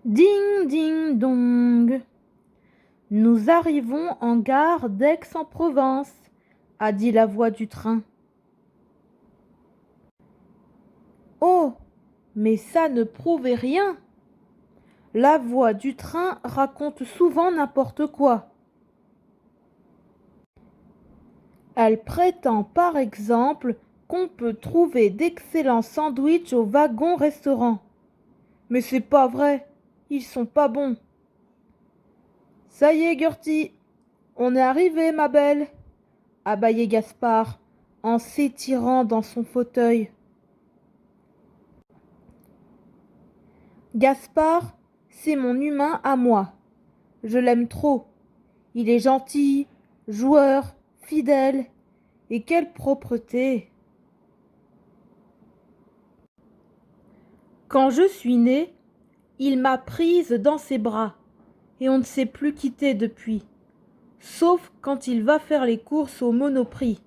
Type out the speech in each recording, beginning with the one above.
Ding ding dong. Nous arrivons en gare d'Aix-en-Provence, a dit la voix du train. Oh, mais ça ne prouvait rien. La voix du train raconte souvent n'importe quoi. Elle prétend par exemple qu'on peut trouver d'excellents sandwichs au wagon-restaurant. Mais c'est pas vrai, ils sont pas bons. Ça y est, Gertie, on est arrivé, ma belle, a bâillé Gaspard en s'étirant dans son fauteuil. Gaspard, c'est mon humain à moi. Je l'aime trop. Il est gentil, joueur, fidèle. Et quelle propreté! Quand je suis née, il m'a prise dans ses bras et on ne s'est plus quitté depuis, sauf quand il va faire les courses au Monoprix.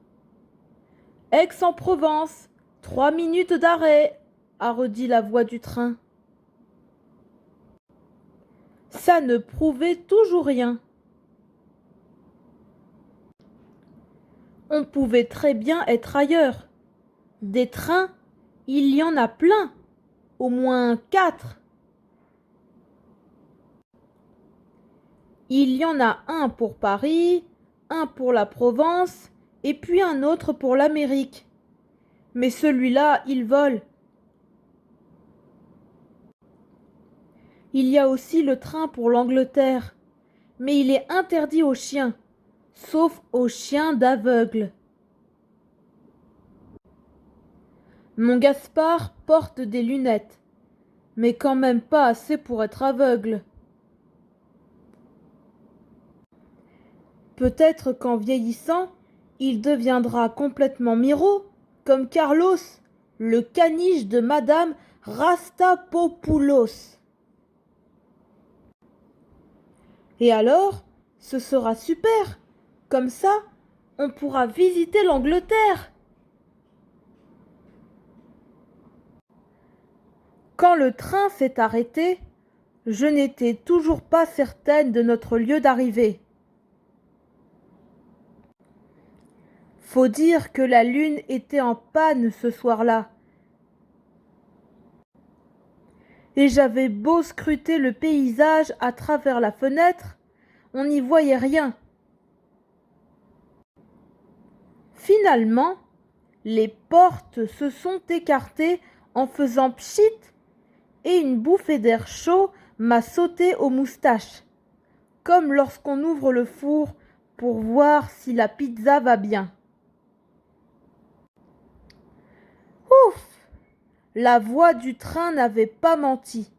Aix-en-Provence, 3 minutes d'arrêt, a redit la voix du train. Ça ne prouvait toujours rien. On pouvait très bien être ailleurs. Des trains, il y en a plein, au moins 4. Il y en a un pour Paris, un pour la Provence, et puis un autre pour l'Amérique. Mais celui-là, il vole. Il y a aussi le train pour l'Angleterre, mais il est interdit aux chiens, sauf aux chiens d'aveugles. Mon Gaspard porte des lunettes, mais quand même pas assez pour être aveugle. Peut-être qu'en vieillissant, il deviendra complètement miro, comme Carlos, le caniche de Madame Rastapopoulos. Et alors, ce sera super. Comme ça, on pourra visiter l'Angleterre. Quand le train s'est arrêté, je n'étais toujours pas certaine de notre lieu d'arrivée. Faut dire que la lune était en panne ce soir-là. Et j'avais beau scruter le paysage à travers la fenêtre, on n'y voyait rien. Finalement, les portes se sont écartées en faisant pchit et une bouffée d'air chaud m'a sauté aux moustaches, comme lorsqu'on ouvre le four pour voir si la pizza va bien. Ouf! La voix du train n'avait pas menti.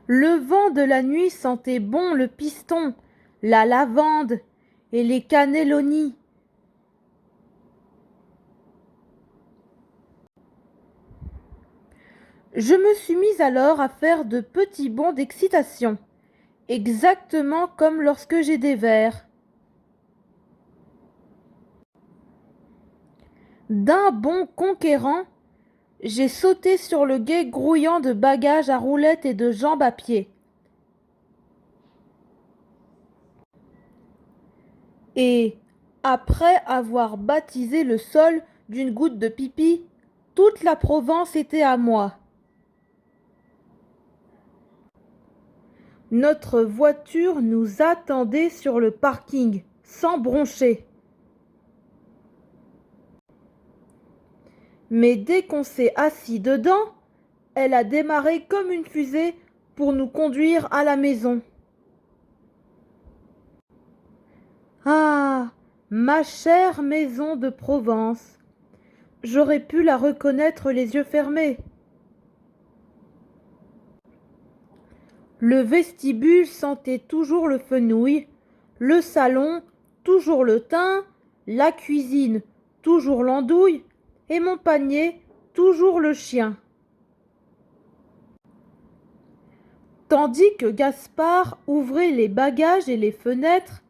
Le vent de la nuit sentait bon le piston, la lavande et les cannellonis. Je me suis mise alors à faire de petits bonds d'excitation, exactement comme lorsque j'ai des vers. D'un bond conquérant, j'ai sauté sur le gué grouillant de bagages à roulettes et de jambes à pied. Et, après avoir baptisé le sol d'une goutte de pipi, toute la Provence était à moi. Notre voiture nous attendait sur le parking, sans broncher. Mais dès qu'on s'est assis dedans, elle a démarré comme une fusée pour nous conduire à la maison. Ah, ma chère maison de Provence. J'aurais pu la reconnaître les yeux fermés. Le vestibule sentait toujours le fenouil, le salon toujours le thym, la cuisine toujours l'andouille et mon panier toujours le chien. Tandis que Gaspard ouvrait les bagages et les fenêtres,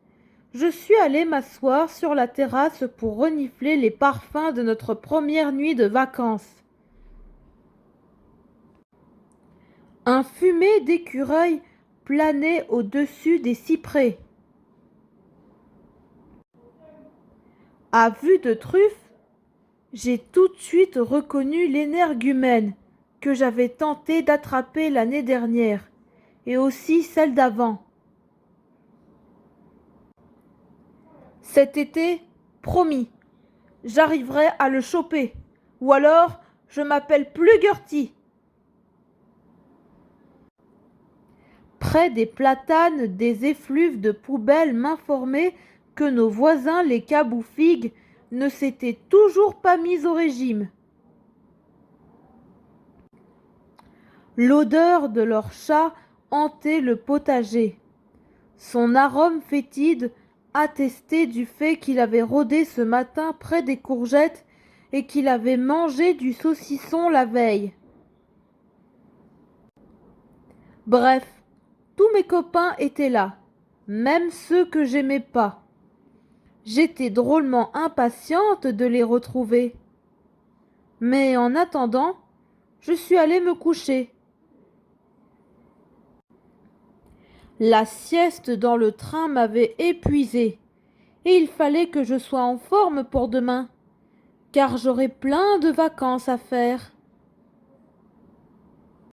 je suis allée m'asseoir sur la terrasse pour renifler les parfums de notre première nuit de vacances. Un fumet d'écureuil planait au-dessus des cyprès. À vue de truffe, j'ai tout de suite reconnu l'énergumène que j'avais tenté d'attraper l'année dernière, et aussi celle d'avant. Cet été, promis, j'arriverai à le choper, ou alors je m'appelle plus Gertie. Près des platanes, des effluves de poubelles m'informaient que nos voisins les caboufigues ne s'étaient toujours pas mis au régime. L'odeur de leur chat hantait le potager. Son arôme fétide attestait du fait qu'il avait rôdé ce matin près des courgettes et qu'il avait mangé du saucisson la veille. Bref, tous mes copains étaient là, même ceux que j'aimais pas. J'étais drôlement impatiente de les retrouver. Mais en attendant, je suis allée me coucher. La sieste dans le train m'avait épuisée, et il fallait que je sois en forme pour demain, car j'aurai plein de vacances à faire.